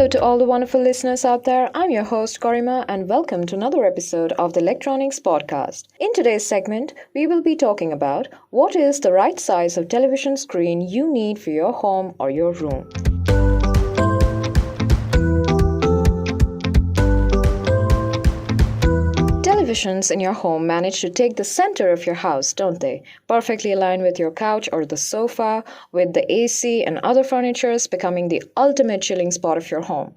Hello to all the wonderful listeners out there. I'm your host Garima and welcome to another episode of the Electronics Podcast. In today's segment, we will be talking about what is the right size of television screen you need for your home or your room. Televisions in your home manage to take the center of your house, don't they? Perfectly aligned with your couch or the sofa, with the AC and other furnitures becoming the ultimate chilling spot of your home.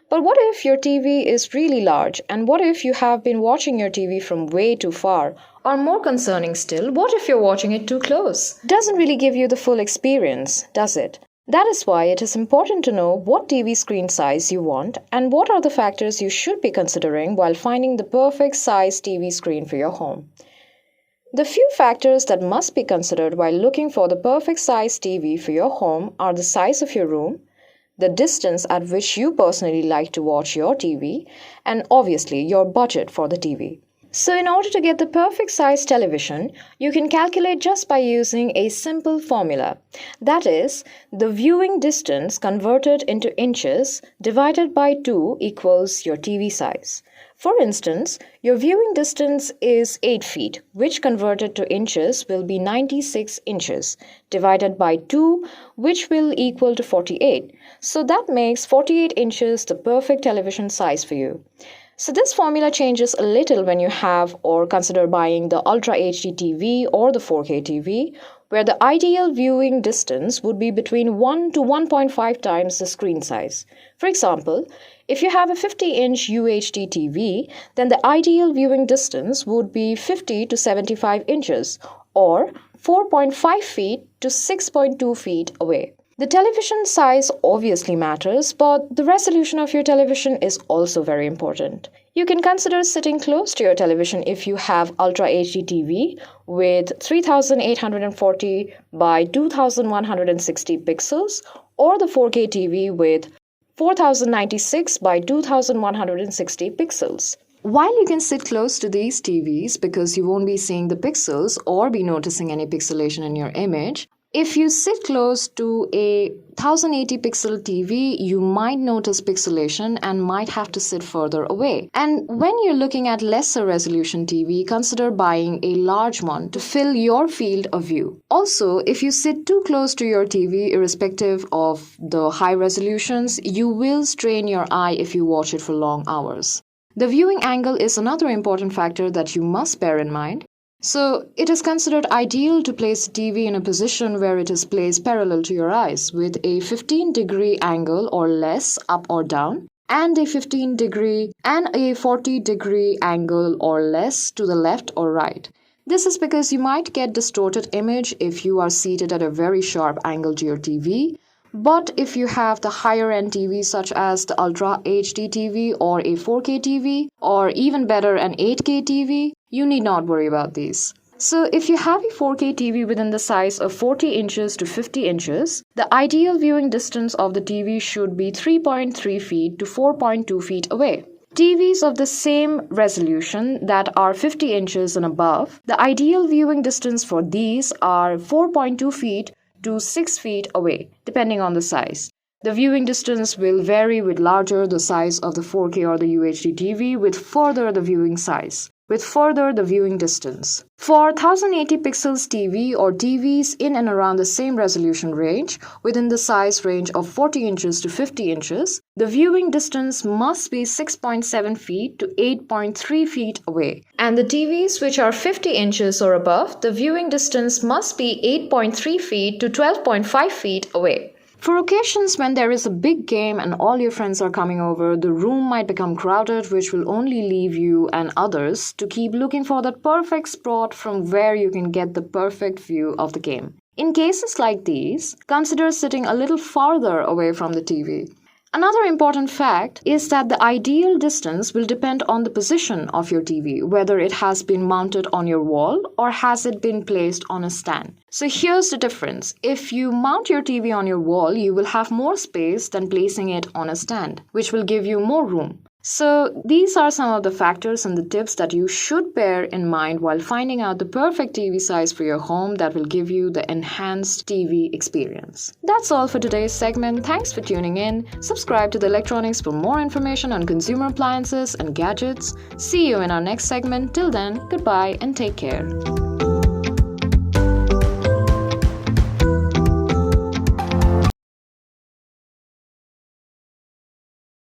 But what if your TV is really large? And what if you have been watching your TV from way too far? Or more concerning still, what if you're watching it too close? Doesn't really give you the full experience, does it? That is why it is important to know what TV screen size you want and what are the factors you should be considering while finding the perfect size TV screen for your home. The few factors that must be considered while looking for the perfect size TV for your home are the size of your room, the distance at which you personally like to watch your TV, and obviously your budget for the TV. So in order to get the perfect size television, you can calculate just by using a simple formula. That is, the viewing distance converted into inches divided by 2 equals your TV size. For instance, your viewing distance is 8 feet, which converted to inches will be 96 inches, divided by 2, which will equal to 48. So that makes 48 inches the perfect television size for you. So this formula changes a little when you have or consider buying the Ultra HD TV or the 4K TV, where the ideal viewing distance would be between 1 to 1.5 times the screen size. For example, if you have a 50-inch UHD TV, then the ideal viewing distance would be 50 to 75 inches, or 4.5 feet to 6.2 feet away. The television size obviously matters, but the resolution of your television is also very important. You can consider sitting close to your television if you have Ultra HD TV with 3840 by 2160 pixels or the 4K TV with 4096 by 2160 pixels. While you can sit close to these TVs because you won't be seeing the pixels or be noticing any pixelation in your image, if you sit close to a 1080 pixel TV, you might notice pixelation and might have to sit further away. And when you're looking at lesser resolution TV, consider buying a large one to fill your field of view. Also, if you sit too close to your TV, irrespective of the high resolutions, you will strain your eye if you watch it for long hours. The viewing angle is another important factor that you must bear in mind. So, it is considered ideal to place the TV in a position where it is placed parallel to your eyes with a 15-degree angle or less up or down and a 15-degree and a 40-degree angle or less to the left or right. This is because you might get distorted image if you are seated at a very sharp angle to your TV. But if you have the higher end TV such as the Ultra HD TV or a 4K TV or even better an 8K TV, you need not worry about these. So if you have a 4K TV within the size of 40 inches to 50 inches, the ideal viewing distance of the TV should be 3.3 feet to 4.2 feet away. TVs of the same resolution that are 50 inches and above, the ideal viewing distance for these are 4.2 feet to 6 feet away, depending on the size. The viewing distance will vary with larger the size of the 4K or the UHD TV with further the viewing size, with further the viewing distance. For 1080 pixels TV or TVs in and around the same resolution range, within the size range of 40 inches to 50 inches, the viewing distance must be 6.7 feet to 8.3 feet away. And the TVs which are 50 inches or above, the viewing distance must be 8.3 feet to 12.5 feet away. For occasions when there is a big game and all your friends are coming over, the room might become crowded, which will only leave you and others to keep looking for that perfect spot from where you can get the perfect view of the game. In cases like these, consider sitting a little farther away from the TV. Another important fact is that the ideal distance will depend on the position of your TV, whether it has been mounted on your wall or has it been placed on a stand. So here's the difference. If you mount your TV on your wall, you will have more space than placing it on a stand, which will give you more room. So, these are some of the factors and the tips that you should bear in mind while finding out the perfect TV size for your home that will give you the enhanced TV experience. That's all for today's segment. Thanks for tuning in. Subscribe to The Electronics for more information on consumer appliances and gadgets. See you in our next segment. Till then, goodbye and take care.